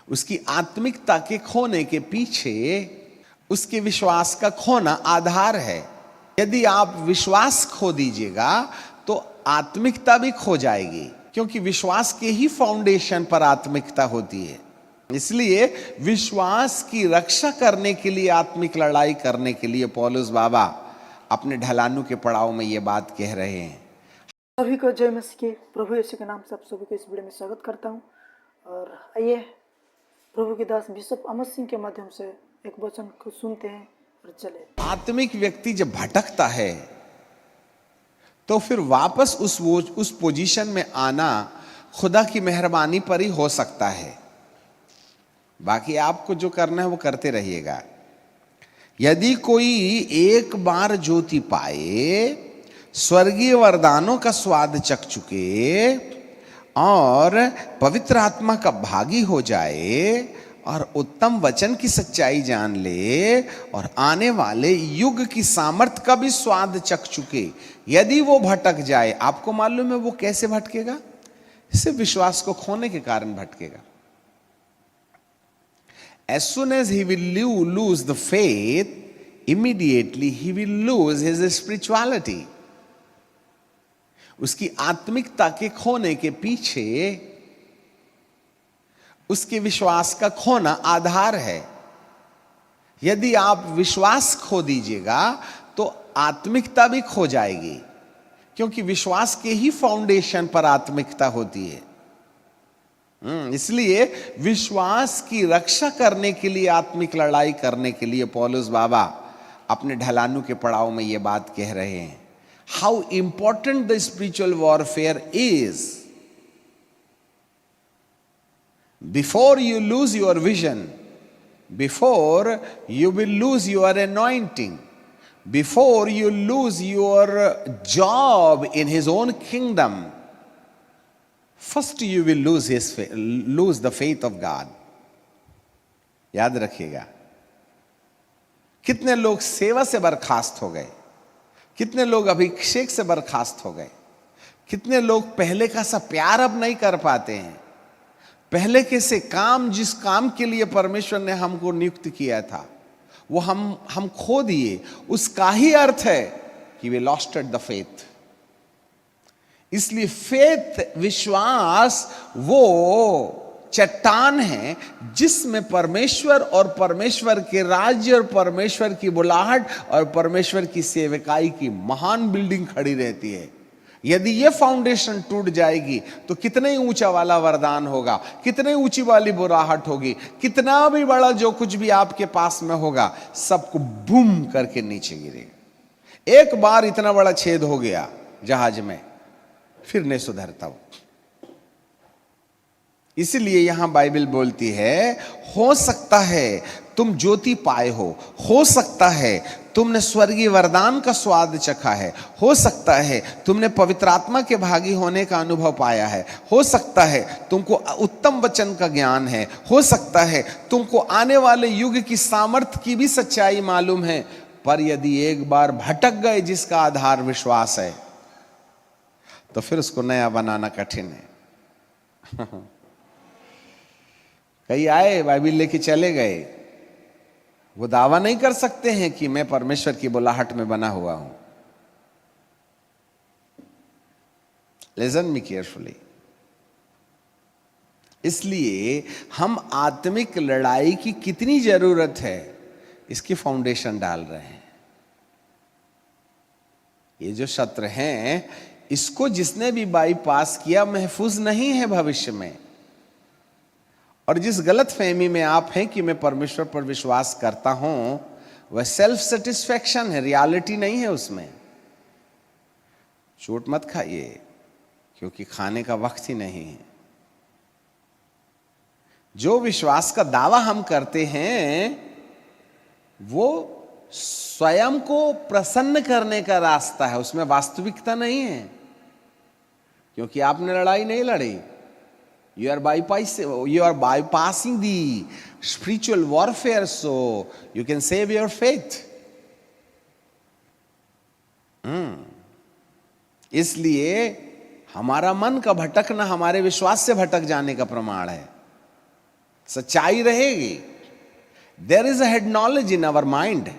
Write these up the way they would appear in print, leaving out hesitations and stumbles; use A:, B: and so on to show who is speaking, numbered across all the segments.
A: उसकी आत्मिकता के खोने के पीछे उसके विश्वास का खोना आधार है। यदि आप विश्वास खो दीजिएगा तो आत्मिकता भी खो जाएगी, क्योंकि विश्वास के ही फाउंडेशन पर आत्मिकता होती है। इसलिए विश्वास की रक्षा करने के लिए, आत्मिक लड़ाई करने के लिए पौलुस बाबा अपने ढलानू के पड़ाव में ये बात कह रहे हैं।
B: सभी को जय मसीह के प्रभु यीशु के नाम से आप सभी को इस वीडियो में स्वागत करता हूं। और आइए प्रभु के दास बिशप अमर सिंह के माध्यम से एक वचन को सुनते हैं और चले।
A: आत्मिक व्यक्ति जब भटकता है तो फिर वापस उस पोजीशन में आना खुदा की मेहरबानी पर ही हो सकता है। बाकी आपको जो करना है वो करते रहिएगा। यदि कोई एक बार ज्योति पाए, स्वर्गीय वरदानों का स्वाद चख चुके और पवित्र आत्मा का भागी हो जाए और उत्तम वचन की सच्चाई जान ले और आने वाले युग की सामर्थ का भी स्वाद चख चुके, यदि वो भटक जाए, आपको मालूम है वो कैसे भटकेगा? सिर्फ विश्वास को खोने के कारण भटकेगा। As soon as he will lose the faith, immediately he will lose his spirituality. उसकी आत्मिकता के खोने के पीछे उसके विश्वास का खोना आधार है। यदि आप विश्वास खो दीजिएगा तो आत्मिकता भी खो जाएगी, क्योंकि विश्वास के ही फाउंडेशन पर आत्मिकता होती है। इसलिए विश्वास की रक्षा करने के लिए, आत्मिक लड़ाई करने के लिए पौलुस बाबा अपने ढलानू के पड़ाव में ये बात कह रहे हैं। How important the spiritual warfare is. Before you lose your vision, before you will lose your anointing, before you lose your job in his own kingdom, first you will lose the faith of God. याद रखिएगा, कितने लोग सेवा से बर्खास्त हो गए, कितने लोग अभिषेक से बर्खास्त हो गए, कितने लोग पहले का सा प्यार अब नहीं कर पाते हैं। पहले के से काम, जिस काम के लिए परमेश्वर ने हमको नियुक्त किया था, वो हम खो दिए। उसका ही अर्थ है कि वे लॉस्ट द फेथ। इसलिए फेथ, विश्वास, वो चट्टान है जिसमें परमेश्वर और परमेश्वर के राज्य और परमेश्वर की बुलाहट और परमेश्वर की सेवकाई की महान बिल्डिंग खड़ी रहती है। यदि ये फाउंडेशन टूट जाएगी तो कितने ऊंचा वाला वरदान होगा, कितने ऊंची वाली बुलाहट होगी, कितना भी बड़ा जो कुछ भी आपके पास में होगा, सबको बूम करके नीचे गिरेगा। एक बार इतना बड़ा छेद हो गया जहाज में, फिर नहीं सुधरता वो। इसलिए यहां बाइबल बोलती है, हो सकता है तुम ज्योति पाए हो सकता है तुमने स्वर्गीय वरदान का स्वाद चखा है, हो सकता है तुमने पवित्र आत्मा के भागी होने का अनुभव पाया है, हो सकता है तुमको उत्तम वचन का ज्ञान है, हो सकता है तुमको आने वाले युग की सामर्थ की भी सच्चाई मालूम है। पर यदि एक बार भटक गए जिसका आधार विश्वास है, तो फिर उसको नया बनाना कठिन है। कई आए, बाइबल लेके चले गए, वो दावा नहीं कर सकते हैं कि मैं परमेश्वर की बुलाहट में बना हुआ हूं। Listen me carefully. इसलिए हम आत्मिक लड़ाई की कितनी जरूरत है, इसकी फाउंडेशन डाल रहे हैं। ये जो शत्रु हैं, इसको जिसने भी बाईपास किया महफूज नहीं है भविष्य में। और जिस गलत फहमी में आप हैं कि मैं परमेश्वर पर विश्वास करता हूं, वह सेल्फ सेटिस्फैक्शन है, रियलिटी नहीं है उसमें। चोट मत खाइए, क्योंकि खाने का वक्त ही नहीं है। जो विश्वास का दावा हम करते हैं वो स्वयं को प्रसन्न करने का रास्ता है, उसमें वास्तविकता नहीं है। क्योंकि आपने लड़ाई नहीं लड़ी। You are bypassing the spiritual warfare, so you can save your faith. इसलिए हमारा मन का भटकना हमारे विश्वास से भटक जाने का प्रमाण है। सच्चाई रहेगी। There is a head knowledge in our mind.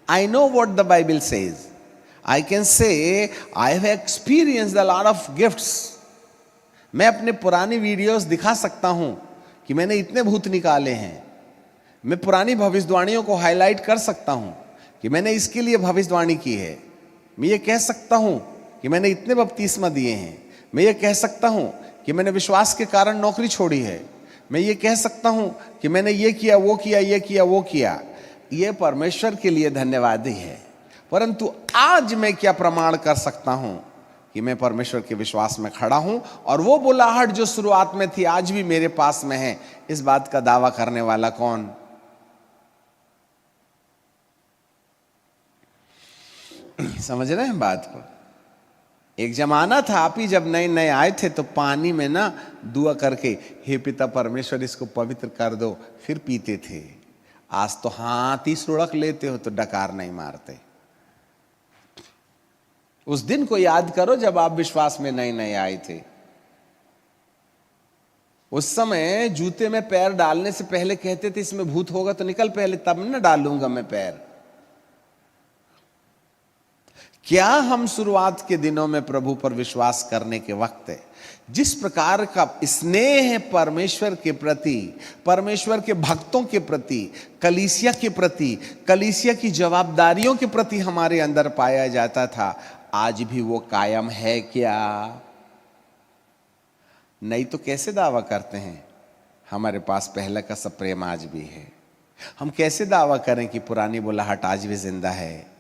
A: I know what the Bible says. I can say I have experienced a lot of gifts. मैं अपने पुरानी वीडियोस दिखा सकता हूं कि मैंने इतने भूत निकाले हैं। मैं पुरानी भविष्यवाणियों को हाईलाइट कर सकता हूं कि मैंने इसके लिए भविष्यवाणी की है। मैं ये कह सकता हूं कि मैंने इतने बपतिस्मा दिए हैं। मैं ये कह सकता हूं कि मैंने विश्वास के कारण नौकरी छोड़ी है। मैं ये कह सकता हूं कि मैंने ये किया, वो किया, ये किया, वो किया। ये परमेश्वर के लिए धन्यवादी है। परंतु आज मैं क्या प्रमाण कर सकता हूं कि मैं परमेश्वर के विश्वास में खड़ा हूं और वो बुलाहट जो शुरुआत में थी आज भी मेरे पास में है। इस बात का दावा करने वाला कौन? समझ रहे हैं बात को? एक जमाना था, आप ही जब नए नए आए थे तो पानी में ना दुआ करके, हे पिता परमेश्वर इसको पवित्र कर दो, फिर पीते थे। आज तो हाथ ही सुड़क लेते हो तो डकार नहीं मारते। उस दिन को याद करो जब आप विश्वास में नए नए आए थे। उस समय जूते में पैर डालने से पहले कहते थे इसमें भूत होगा तो निकल पहले, तब न डालूंगा मैं पैर। क्या हम शुरुआत के दिनों में प्रभु पर विश्वास करने के वक्त जिस प्रकार का स्नेह है परमेश्वर के प्रति, परमेश्वर के भक्तों के प्रति, कलीसिया के प्रति, कलीसिया की जवाबदारियों के प्रति हमारे अंदर पाया जाता था, आज भी वो कायम है क्या? नहीं तो कैसे दावा करते हैं हमारे पास पहले का सब प्रेम आज भी है? हम कैसे दावा करें कि पुरानी बुलाहट आज भी जिंदा है?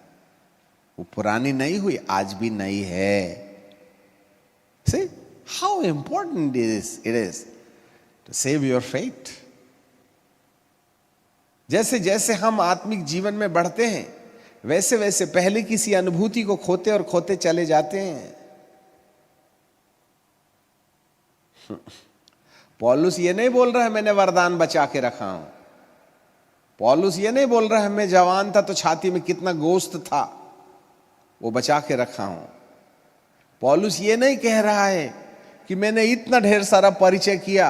A: वो पुरानी नहीं हुई, आज भी नई है। See how important it is to save your faith. जैसे जैसे हम आत्मिक जीवन में बढ़ते हैं वैसे वैसे पहले किसी अनुभूति को खोते और खोते चले जाते हैं। पौलुस ये नहीं बोल रहा है मैंने वरदान बचा के रखा हूं। पौलुस ये नहीं बोल रहा है मैं जवान था तो छाती में कितना गोश्त था वो बचा के रखा हूं। पौलुस ये नहीं कह रहा है कि मैंने इतना ढेर सारा परिचय किया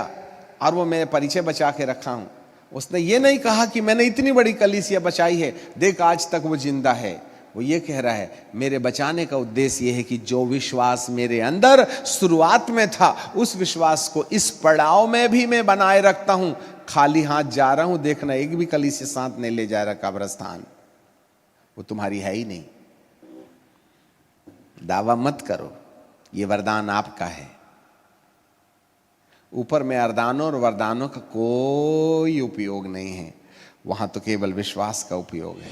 A: और वो मैं परिचय बचा के रखा हूं। उसने ये नहीं कहा कि मैंने इतनी बड़ी कलीसिया बचाई है, देख आज तक वो जिंदा है। वो ये कह रहा है मेरे बचाने का उद्देश्य ये है कि जो विश्वास मेरे अंदर शुरुआत में था उस विश्वास को इस पड़ाव में भी मैं बनाए रखता हूं। खाली हाथ जा रहा हूं, देखना एक भी कलीसिया साथ नहीं ले जा रहा कब्रिस्तान, वो तुम्हारी है ही नहीं। दावा मत करो, ये वरदान आपका है। ऊपर में अरदानों और वरदानों का कोई उपयोग नहीं है, वहां तो केवल विश्वास का उपयोग है।